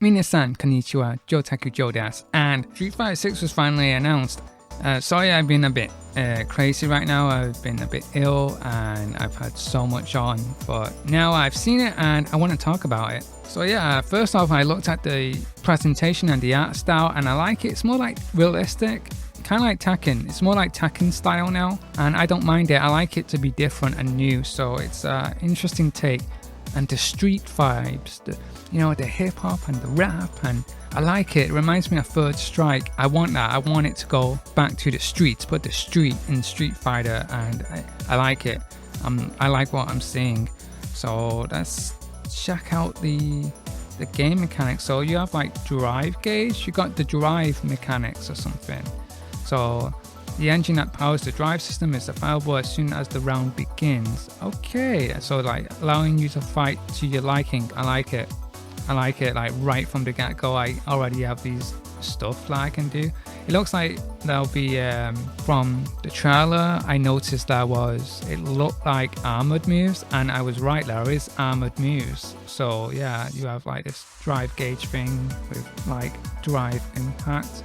Minasan, konnichiwa, Jotaku Jodas, and Street Fighter 6 was finally announced. Sorry I've been a bit crazy right now. I've been a bit ill and I've had so much on, but now I've seen it and I want to talk about it. So yeah, first off, I looked at the presentation and the art style and I like it. It's more like realistic, kind of like Tekken. It's more like Tekken style now, and I don't mind it. I like it to be different and new, so it's an interesting take. And the street vibes, the hip hop and the rap, and I like it. It reminds me of Third Strike. I want that. I want it to go back to the streets, but the street in Street Fighter, and I like it. I like what I'm seeing. So let's check out the game mechanics. So you have like drive gauge. You got the drive mechanics or something. So the engine that powers the drive system is available as soon as the round begins. Okay, so like allowing you to fight to your liking. I like it. Like right from the get-go. I already have these stuff that I can do. It looks like there'll be from the trailer I noticed it looked like armored moves, and I was right, there is armored moves. So yeah, you have like this drive gauge thing with like drive impact,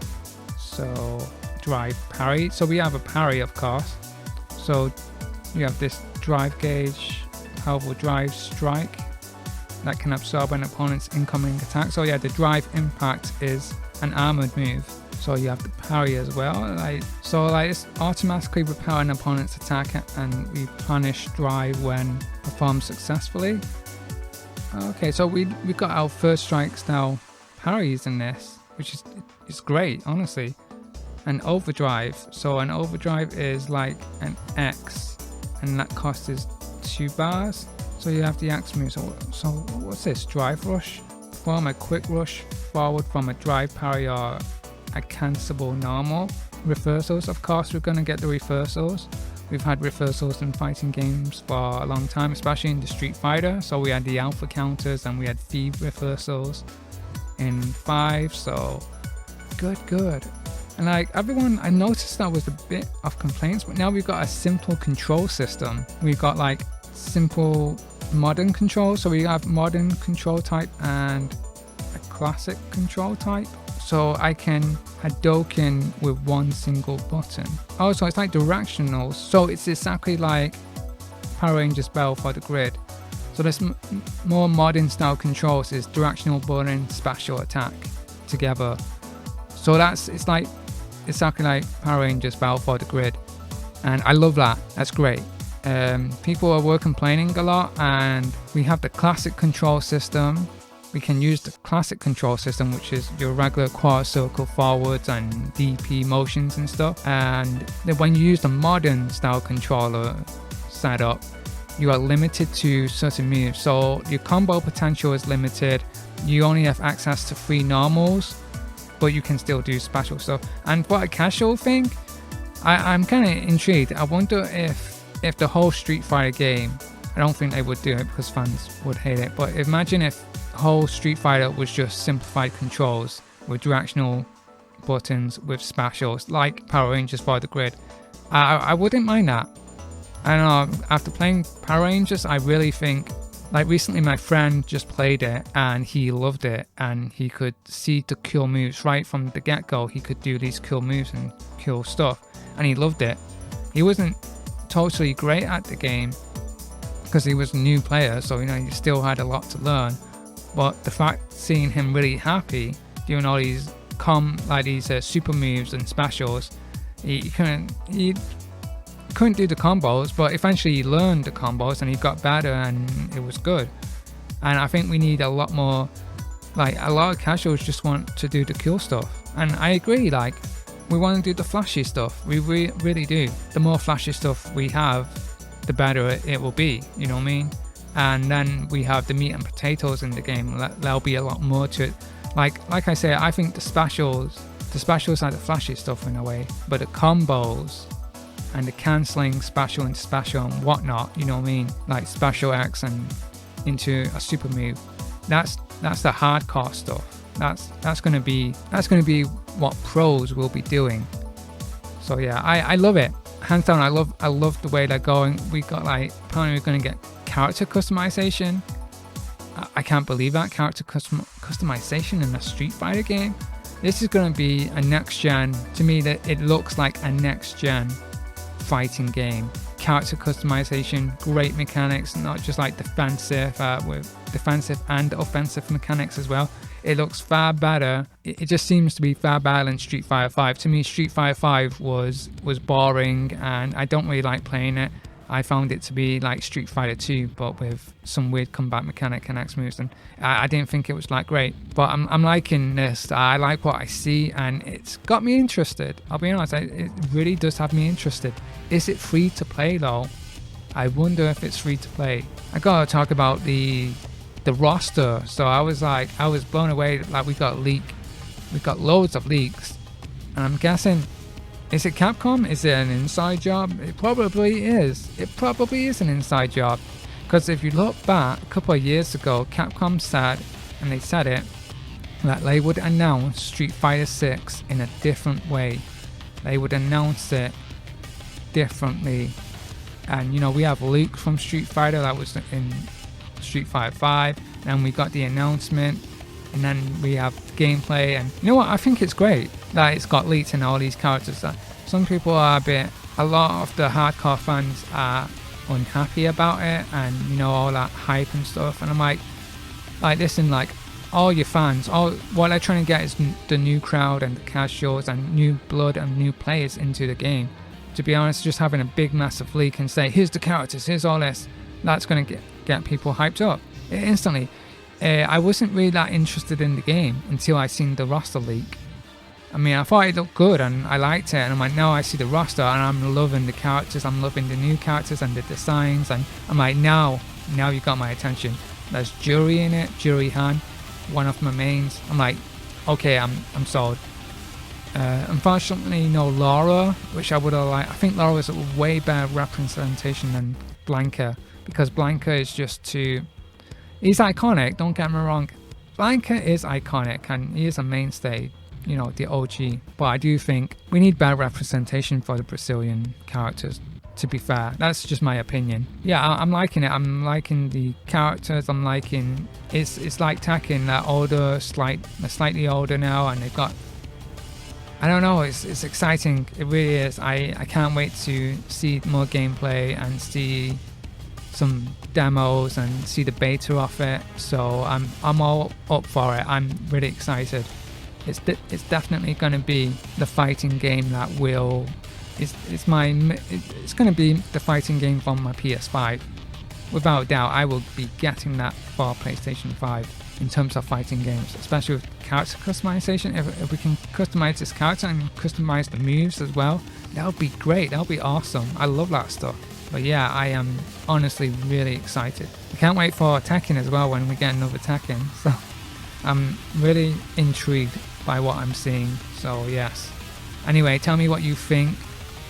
so drive parry. So we have a parry, of course. So you have this drive gauge, powerful drive strike that can absorb an opponent's incoming attack. So yeah, the drive impact is an armored move. So you have the parry as well. It's automatically repel an opponent's attack and replenish drive when performed successfully. Okay, so we got our First Strike style parries in this, which is great, honestly. An Overdrive. So an Overdrive is like an X, and that cost is 2 bars. So you have the X move. So what's this? Drive rush. Form a quick rush forward from a drive parry or a cancelable normal. Reversals, of course, we're going to get the reversals. We've had reversals in fighting games for a long time, especially in the Street Fighter. So we had the alpha counters and we had Thief reversals in 5. So good. And like everyone, I noticed that was a bit of complaints, but now we've got a simple control system. We've got like simple modern control. So we have modern control type and a classic control type. So I can Hadouken with one single button. Also, it's like directional. So it's exactly like Power Rangers Battle for the Grid. So there's more modern style controls is directional button, special attack together. So it's like exactly like Power Rangers Battle for the Grid. And I love that. That's great. People were complaining a lot, and we have the classic control system. We can use the classic control system, which is your regular quad circle forwards and DP motions and stuff. And then when you use the modern style controller setup, you are limited to certain moves. So your combo potential is limited. You only have access to 3 normals, but you can still do special stuff. And for a casual thing, I'm kind of intrigued. I wonder if the whole Street Fighter game, I don't think they would do it because fans would hate it, but imagine if the whole Street Fighter was just simplified controls with directional buttons with specials like Power Rangers for the Grid. I wouldn't mind that. I don't know, after playing Power Rangers, I really think, like recently my friend just played it and he loved it, and he could see the cool moves right from the get-go. He could do these cool moves and cool stuff, and he loved it. He wasn't totally great at the game because he was a new player, so he still had a lot to learn. But the fact seeing him really happy doing all these super moves and specials, he couldn't do the combos, but eventually he learned the combos and he got better and it was good. And I think we need a lot more, like a lot of casuals just want to do the cool stuff, and I agree, like we want to do the flashy stuff. We really do. The more flashy stuff we have, the better it will be, you know what I mean? And then we have the meat and potatoes in the game. There'll be a lot more to it. Like I say, I think the specials are the flashy stuff in a way, but the combos and the cancelling special into special and whatnot, you know what I mean? Like special X and into a super move. That's the hardcore stuff. That's gonna be what pros will be doing. So yeah, I love it. Hands down, I love the way they're going. We got apparently we're gonna get character customization. I can't believe that character customization in a Street Fighter game. This is going to be a next gen. To me, that it looks like a next gen fighting game. Character customization, great mechanics, not just like defensive with defensive and offensive mechanics as well. It looks far better. It just seems to be far better than Street Fighter 5. To me, Street Fighter 5 was boring, and I don't really like playing it. I found it to be like Street Fighter 2, but with some weird combat mechanic and X moves, and I didn't think it was like great. But I'm liking this. I like what I see, and it's got me interested. I'll be honest, it really does have me interested. Is it free to play though? I wonder if it's free to play. I gotta talk about the roster. So I was blown away. Like we got loads of leaks, and I'm guessing. Is it Capcom? Is it an inside job? It probably is. It probably is an inside job. Because if you look back a couple of years ago, Capcom said, and they said it, that they would announce Street Fighter 6 in a different way. They would announce it differently. And you know, we have Luke from Street Fighter that was in Street Fighter 5. And we got the announcement. And then we have gameplay, and you know what? I think it's great that it's got leaks in all these characters. That some people are a lot of the hardcore fans are unhappy about it, and you know, all that hype and stuff. And I'm like listen, like all your fans, all what they're trying to get is the new crowd and the casuals and new blood and new players into the game. To be honest, just having a big massive leak and say, here's the characters, here's all this, that's going to get people hyped up instantly. I wasn't really that interested in the game until I seen the roster leak. I mean, I thought it looked good and I liked it, and I'm like, now I see the roster and I'm loving the characters, I'm loving the new characters and the designs, and I'm like, now you got my attention. There's Juri in it, Juri Han, one of my mains. I'm like, okay, I'm sold. Unfortunately, no Laura, which I would have liked. I think Laura is a way better representation than Blanca, because Blanca is just too... He's iconic, don't get me wrong. Blanca is iconic and he is a mainstay, you know, the OG. But I do think we need better representation for the Brazilian characters, to be fair. That's just my opinion. Yeah, I'm liking it. I'm liking the characters. I'm liking... It's like Tekken, they're slightly older now, and they've got... I don't know, it's exciting. It really is. I can't wait to see more gameplay and see some demos and see the beta of it. So I'm all up for it. I'm really excited. It's definitely going to be the fighting game that will... It's going to be the fighting game from my PS5. Without doubt, I will be getting that for PlayStation 5 in terms of fighting games, especially with character customization. If we can customize this character and customize the moves as well, that would be great. That would be awesome. I love that stuff. But yeah, I am honestly really excited. I can't wait for Tekken as well when we get another Tekken. So I'm really intrigued by what I'm seeing. So yes. Anyway, tell me what you think,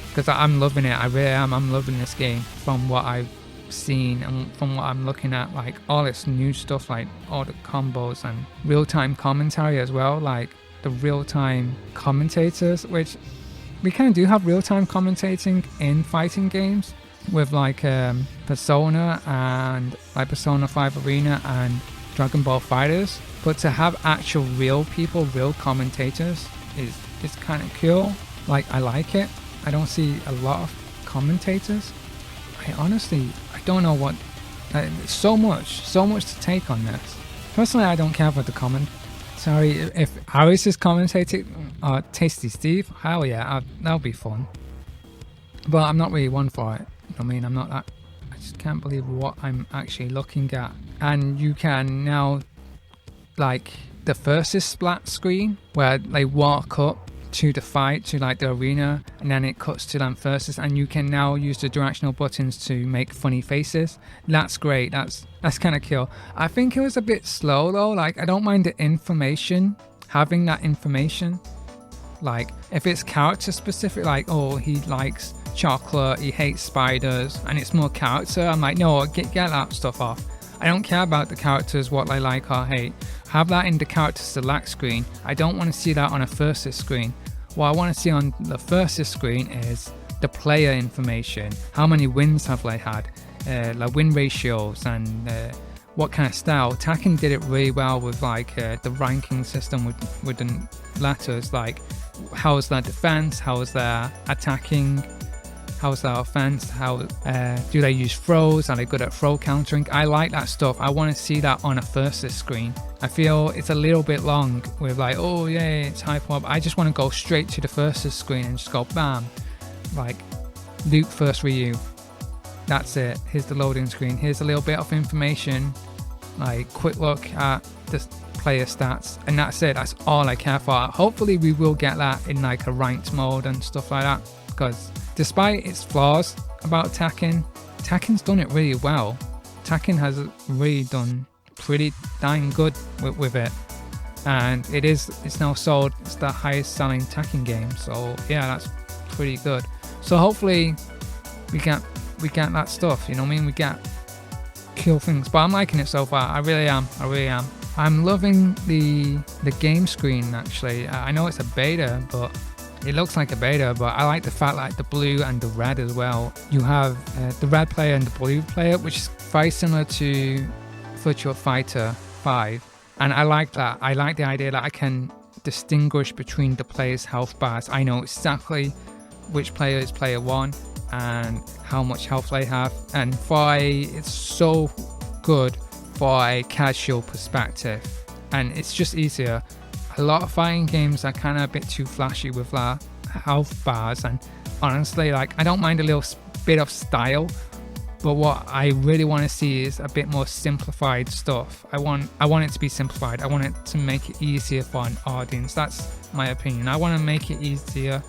because I'm loving it. I really am. I'm loving this game from what I've seen and from what I'm looking at. Like all this new stuff, like all the combos and real-time commentary as well. Like the real-time commentators, which we kind of do have real-time commentating in fighting games. With like Persona and like Persona 5 Arena and Dragon Ball Fighters, but to have actual real people, real commentators is kind of cool. Like I like it. I don't see a lot of commentators. I don't know what. So much to take on this. Personally, I don't care for the commentary. If Aris is commentating, Tasty Steve, hell yeah, that'll be fun. But I'm not really one for it. I mean, I'm not that... I just can't believe what I'm actually looking at. And you can now, like, the versus splat screen, where they walk up to the fight, to like the arena, and then it cuts to them versus, and you can now use the directional buttons to make funny faces. That's great. That's kind of cool. I think it was a bit slow though. Like, I don't mind the information, having that information. Like, if it's character specific, like, oh, he likes chocolate, he hates spiders, and it's more character, I'm like, no, get that stuff off. I don't care about the characters, what they like or hate. Have that in the character select screen. I don't want to see that on a versus screen. What I want to see on the versus screen is the player information. How many wins have they had? Like win ratios, and what kind of style. Tekken did it really well with like the ranking system with the letters, like how's their defense, how's their attacking, how's their offense, how do they use throws, are they good at throw countering. I like that stuff. I want to see that on a versus screen. I feel it's a little bit long with like, oh yeah, it's hyper up. I just want to go straight to the versus screen and just go bam, like Luke first Ryu. That's it. Here's the loading screen. Here's a little bit of information, like quick look at the player stats, and that's it. That's all I care for. Hopefully we will get that in like a ranked mode and stuff like that, because despite its flaws about Tekken's done it really well. Tekken has really done pretty dang good with it, and it's now sold. It's the highest selling Tekken game, so yeah, that's pretty good. So hopefully we get that stuff, you know what I mean? We get cool things, but I'm liking it so far. I really am. I'm loving the game screen actually. I know it's a beta, but it looks like a beta, but I like the fact like the blue and the red as well. You have the red player and the blue player, which is very similar to Virtua Fighter 5, and I like that. I like the idea that I can distinguish between the players' health bars. I know exactly which player is player 1 and how much health they have, and it's so good for a casual perspective, and it's just easier. A lot of fighting games are kind of a bit too flashy with their health bars, and honestly, like, I don't mind a little bit of style, but what I really want to see is a bit more simplified stuff. I want it to be simplified. I want it to make it easier for an audience. That's my opinion. I want to make it easier.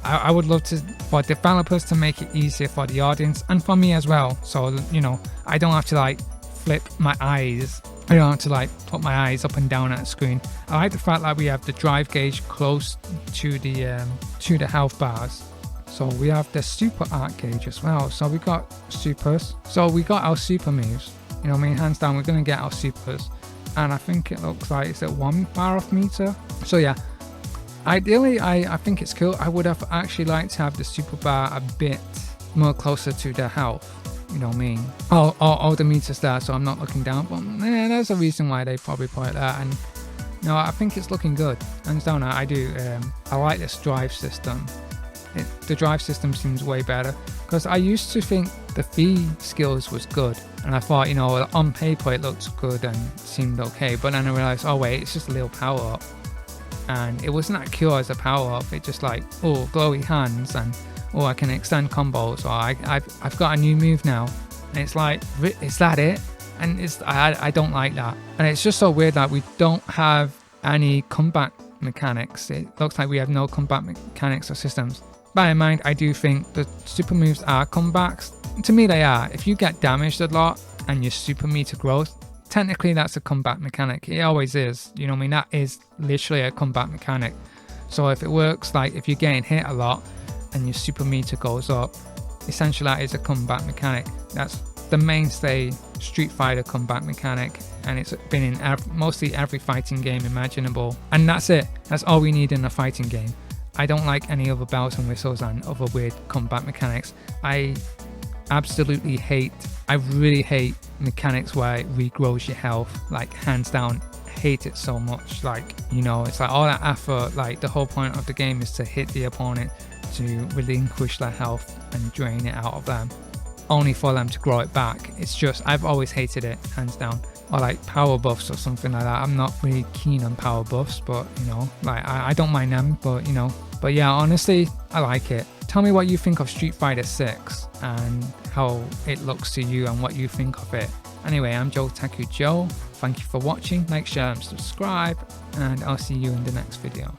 I would love for developers to make it easier for the audience and for me as well. So, you know, I don't have to like flip my eyes. I don't have to like put my eyes up and down at the screen. I like the fact that we have the drive gauge close to the health bars. So we have the super art gauge as well. So we got supers. So we got our super moves. You know what I mean? Hands down, we're going to get our supers. And I think it looks like it's at 1 bar off meter. So yeah. Ideally, I think it's cool. I would have actually liked to have the super bar a bit more closer to the health. You know what I mean? All the meters there, so I'm not looking down. But yeah, there's a reason why they probably put it there. And no, I think it's looking good. Hands down, I do. I like this drive system. The drive system seems way better, because I used to think the V skills was good, and I thought, you know, on paper it looks good and seemed okay. But then I realized, oh wait, it's just a little power up. And it wasn't that cool as a power-up. It just like, oh, glowy hands, and oh, I can extend combos, or I've got a new move now. And it's like, is that it? And I don't like that. And it's just so weird that we don't have any combat mechanics. It looks like we have no combat mechanics or systems. Bear in mind, I do think the super moves are comebacks. To me, they are. If you get damaged a lot and your super meter grows, technically that's a combat mechanic. It always is, you know what I mean? That is literally a combat mechanic. So if it works, like if you're getting hit a lot and your super meter goes up, essentially that is a combat mechanic. That's the mainstay Street Fighter combat mechanic, and it's been in mostly every fighting game imaginable. And that's it. That's all we need in a fighting game. I don't like any other bells and whistles and other weird combat mechanics. I absolutely I really hate mechanics where it regrows your health. Like, hands down, hate it so much. Like, you know, it's like all that effort. Like, the whole point of the game is to hit the opponent, to relinquish their health and drain it out of them, only for them to grow it back. It's just, I've always hated it, hands down. Or like power buffs or something like that. I'm not really keen on power buffs, but you know, like I don't mind them, but you know. But yeah, honestly, I like it. Tell me what you think of Street Fighter 6 and how it looks to you and what you think of it. Anyway, I'm Jotaku Joe. Thank you for watching. Like, share and subscribe, and I'll see you in the next video.